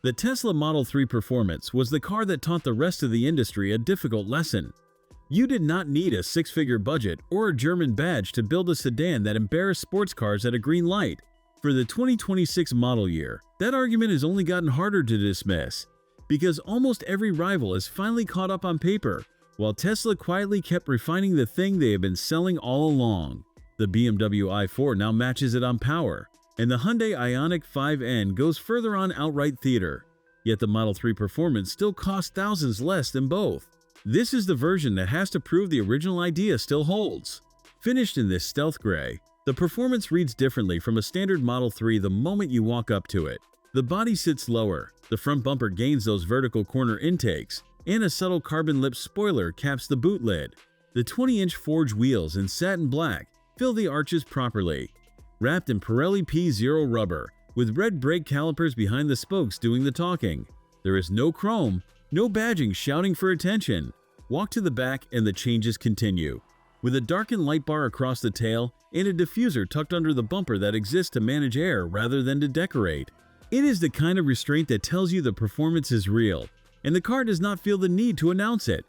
The Tesla Model 3 Performance was the car that taught the rest of the industry a difficult lesson. You did not need a six-figure budget or a German badge to build a sedan that embarrassed sports cars at a green light. For the 2026 model year, that argument has only gotten harder to dismiss, because almost every rival has finally caught up on paper, while Tesla quietly kept refining the thing they have been selling all along. The BMW i4 now matches it on power, and the Hyundai Ioniq 5N goes further on outright theater. Yet the Model 3 Performance still costs thousands less than both. This is the version that has to prove the original idea still holds. Finished in this stealth gray, the Performance reads differently from a standard Model 3 the moment you walk up to it. The body sits lower, the front bumper gains those vertical corner intakes, and a subtle carbon lip spoiler caps the boot lid. The 20-inch forged wheels in satin black fill the arches properly, wrapped in Pirelli P0 rubber, with red brake calipers behind the spokes doing the talking. There is no chrome, no badging shouting for attention. Walk to the back and the changes continue, with a darkened light bar across the tail and a diffuser tucked under the bumper that exists to manage air rather than to decorate. It is the kind of restraint that tells you the performance is real, and the car does not feel the need to announce it.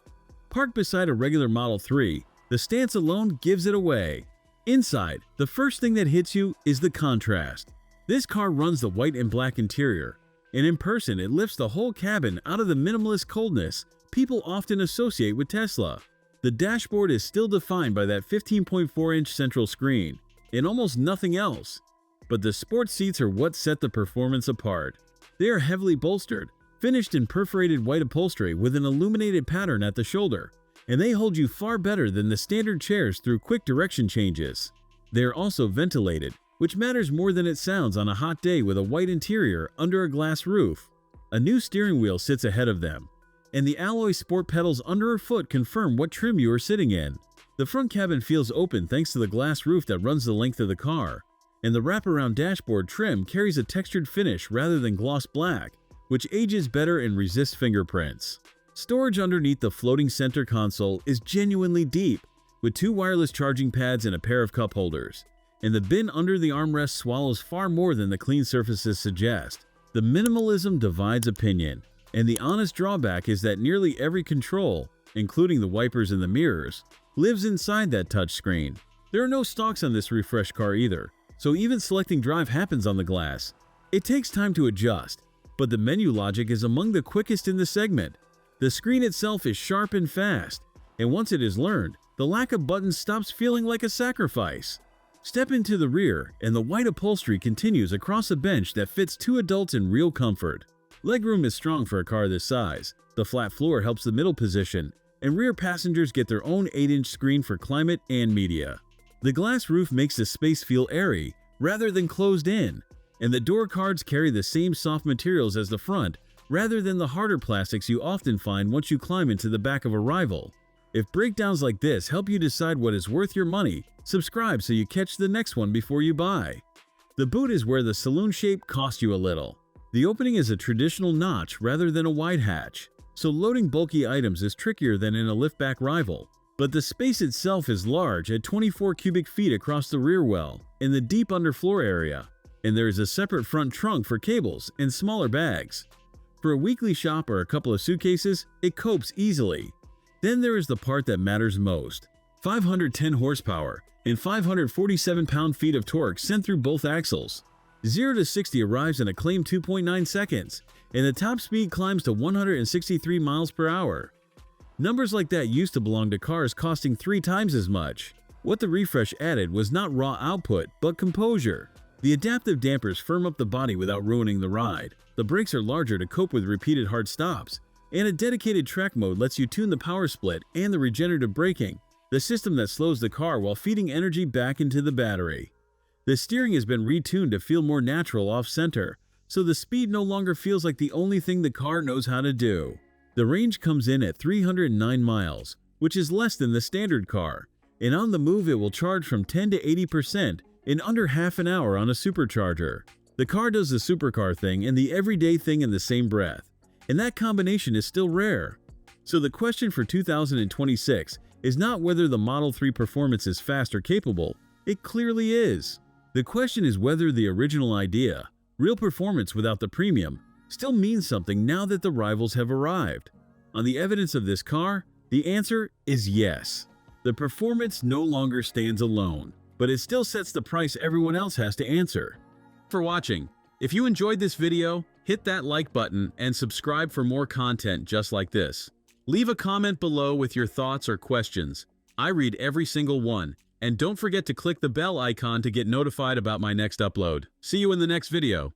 Parked beside a regular Model 3, the stance alone gives it away. Inside, the first thing that hits you is the contrast. This car runs the white and black interior, and in person it lifts the whole cabin out of the minimalist coldness people often associate with Tesla. The dashboard is still defined by that 15.4-inch central screen, and almost nothing else. But the sports seats are what set the Performance apart. They are heavily bolstered, finished in perforated white upholstery with an illuminated pattern at the shoulder, and they hold you far better than the standard chairs through quick direction changes. They are also ventilated, which matters more than it sounds on a hot day with a white interior under a glass roof. A new steering wheel sits ahead of them, and the alloy sport pedals under her foot confirm what trim you are sitting in. The front cabin feels open thanks to the glass roof that runs the length of the car, and the wraparound dashboard trim carries a textured finish rather than gloss black, which ages better and resists fingerprints. Storage underneath the floating center console is genuinely deep, with 2 wireless charging pads and a pair of cup holders, and the bin under the armrest swallows far more than the clean surfaces suggest. The minimalism divides opinion, and the honest drawback is that nearly every control, including the wipers and the mirrors, lives inside that touchscreen. There are no stalks on this refreshed car either, so even selecting drive happens on the glass. It takes time to adjust, but the menu logic is among the quickest in the segment. The screen itself is sharp and fast, and once it is learned, the lack of buttons stops feeling like a sacrifice. Step into the rear, and the white upholstery continues across a bench that fits 2 adults in real comfort. Legroom is strong for a car this size. The flat floor helps the middle position, and rear passengers get their own 8-inch screen for climate and media. The glass roof makes the space feel airy rather than closed in, and the door cards carry the same soft materials as the front rather than the harder plastics you often find once you climb into the back of a rival. If breakdowns like this help you decide what is worth your money, subscribe so you catch the next one before you buy. The boot is where the saloon shape costs you a little. The opening is a traditional notch rather than a wide hatch, so loading bulky items is trickier than in a liftback rival. But the space itself is large at 24 cubic feet across the rear well in the deep underfloor area, and there is a separate front trunk for cables and smaller bags. For a weekly shop or a couple of suitcases, it copes easily. Then there is the part that matters most. 510 horsepower and 547 pound-feet of torque sent through both axles. 0 to 60 arrives in a claimed 2.9 seconds, and the top speed climbs to 163 miles per hour. Numbers like that used to belong to cars costing 3 times as much. What the refresh added was not raw output, but composure. The adaptive dampers firm up the body without ruining the ride. The brakes are larger to cope with repeated hard stops, and a dedicated track mode lets you tune the power split and the regenerative braking, the system that slows the car while feeding energy back into the battery. The steering has been retuned to feel more natural off-center, so the speed no longer feels like the only thing the car knows how to do. The range comes in at 309 miles, which is less than the standard car, and on the move it will charge from 10 to 80% in under half an hour on a Supercharger. The car does the supercar thing and the everyday thing in the same breath, and that combination is still rare. So the question for 2026 is not whether the Model 3 Performance is fast or capable. It clearly is. The question is whether the original idea, real performance without the premium, still means something now that the rivals have arrived. On the evidence of this car, the answer is yes. The performance no longer stands alone, but it still sets the price everyone else has to answer. For watching. If you enjoyed this video, hit that like button and subscribe for more content just like this. Leave a comment below with your thoughts or questions. I read every single one, and don't forget to click the bell icon to get notified about my next upload. See you in the next video.